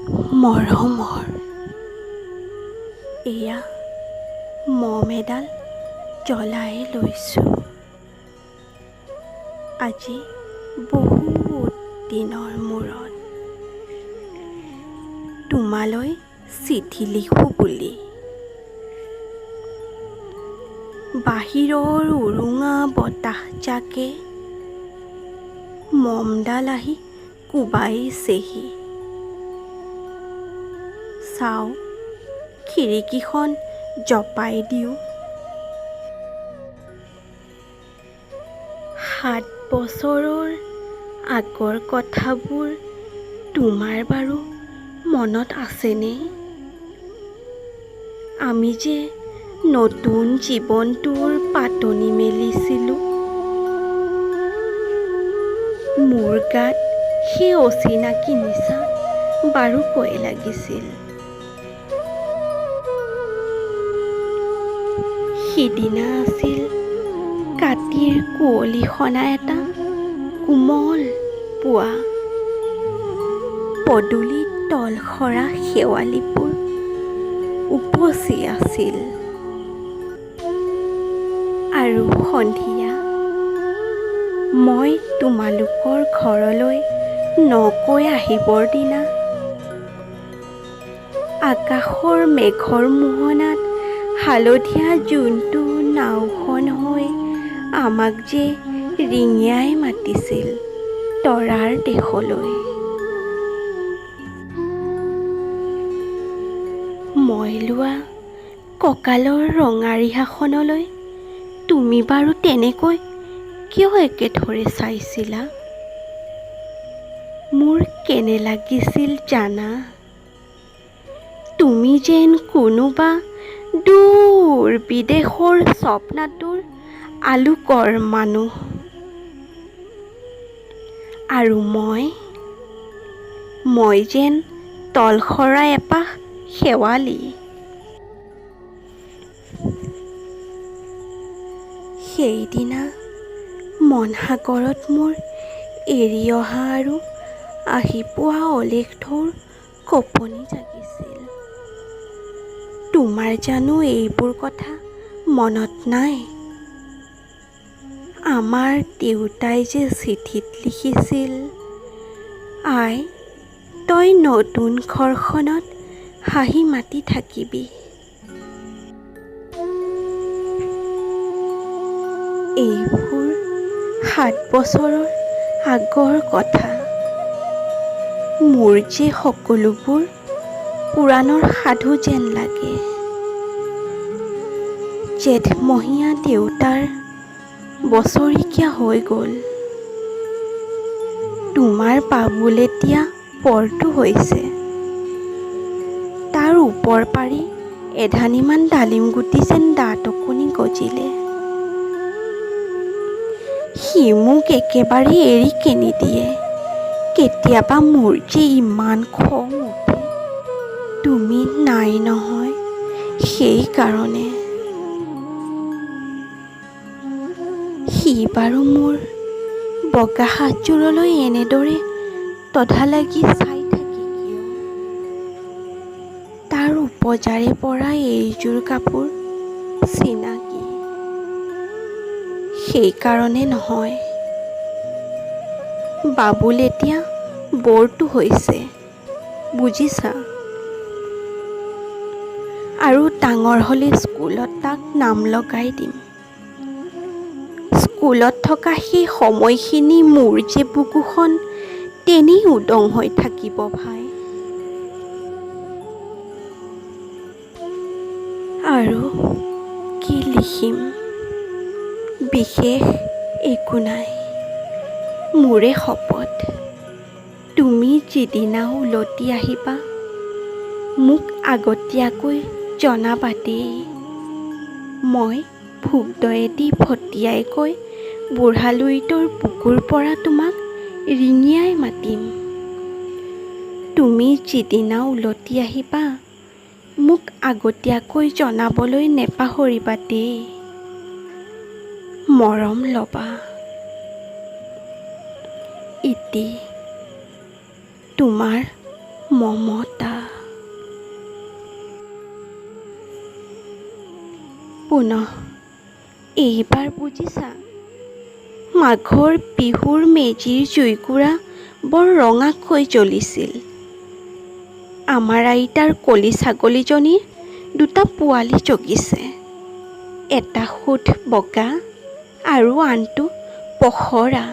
মৰমৰ এয়া মম এডাল জ্বলাই লৈছোঁ। আজি বহুত দিনৰ মূৰত তোমালৈ চিঠি লিখোঁ বুলি। বাহিৰৰ উৰুঙা বতাহজাকে মমডাল আহি কোবাইছেহি। চাওঁ খিৰিকীখন জপাই দিওঁ। 7 বছৰৰ আগৰ কথাবোৰ তোমাৰ বাৰু মনত আছেনে? আমি যে নতুন জীৱনটোৰ পাতনি মেলিছিলোঁ। মোৰ গাত সেই অচিনাকি নিচা বাৰুকৈ লাগিছিল। সিদিনা আছিল কাতিৰ কুঁৱলী সনা এটা কোমল পুৱা। পদূলিত তলসৰা শেৱালিবোৰ উপচি আছিল। আৰু সন্ধিয়া মই তোমালোকৰ ঘৰলৈ নকৈ আহিবৰ দিনা আকাশৰ মেঘৰ মোহনাত হালধীয়া জোনটো নাওখন হৈ আমাক যে ৰিঙিয়াই মাতিছিল তৰাৰ দেশলৈ। মই লোৱা কঁকালৰ ৰঙা ৰিহাখনলৈ তুমি বাৰু তেনেকৈ কিয় একেথৰে চাইছিলা? মোৰ কেনে লাগিছিল জানা? তুমি যেন কোনোবা দূৰ বিদেশৰ স্বপ্নাতুৰ আলোকৰ মানুহ। আৰু মই যেন তলসৰা এপাহ শেৱালি। সেইদিনা মনসাগৰত মোৰ এৰি অহা আৰু আহি পোৱা অলেখ ঢৌৰ কঁপনি জাগিছিল। তোমাৰ জানো এইবোৰ কথা মনত নাই? আমাৰ দেউতাই যে চিঠিত লিখিছিল, আই তই নতুন ঘৰখনত হাঁহি মাতি থাকিবি। এইবোৰ 7 বছৰৰ আগৰ কথা। মোৰ যে সকলোবোৰ পুৰাণৰ সাধু যেন লাগে। জেঠমহীয়া দেউতাৰ বছৰেকীয়া হৈ গ'ল। তোমাৰ বাবুল এতিয়া পৰটো হৈছে। তাৰ ওপৰ পাৰি এধানিমান ডালিম গুটি যেন দাঁত অকণি গজিলে। সি মোক একেবাৰে এৰি নিদিয়ে। কেতিয়াবা মোৰ যে ইমান খং উঠে, তুমি নাই নহয় সেইকাৰণে। সি বাৰু মোৰ বগা হাতযোৰলৈ এনেদৰে তধা লাগি চাই থাকে কিয়? তাৰ উপজাৰে পৰা এইযোৰ কাপোৰ চিনাকি, সেইকাৰণে নহয়। বাবুল এতিয়া বৰটো হৈছে, বুজিছা? আৰু ডাঙৰ হ'লে স্কুলত তাক নাম লগাই দিম। স্কুলত থকা সেই সময়খিনি মোৰ যে বুকুখন তেনেই উদং হৈ থাকিব ভাই। আৰু কি লিখিম? বিশেষ একো নাই। মোৰে শপত, তুমি যিদিনা উলটি আহিবা মোক আগতীয়াকৈ জনাবা দেই। মই ভোগদৈয়েদি ভটিয়াইকৈ বুঢ়ালুইতৰ বুকুৰ পৰা তোমাক ৰিঙিয়াই মাতিম। তুমি যিদিনা উলটি আহিবা মোক আগতীয়াকৈ জনাবলৈ নেপাহৰিবা দেই। মৰম ল'বা। ইতি তোমাৰ মমতা। পুনঃ এইবাৰ বুজিছা, মাঘৰ বিহুৰ মেজিৰ জুইকুৰা বৰ ৰঙাকৈ জ্বলিছিল। আমাৰ আইতাৰ কলি ছাগলীজনীৰ দুটা পোৱালি জগিছে, এটা সোঁত বগা আৰু আনটো পখৰা।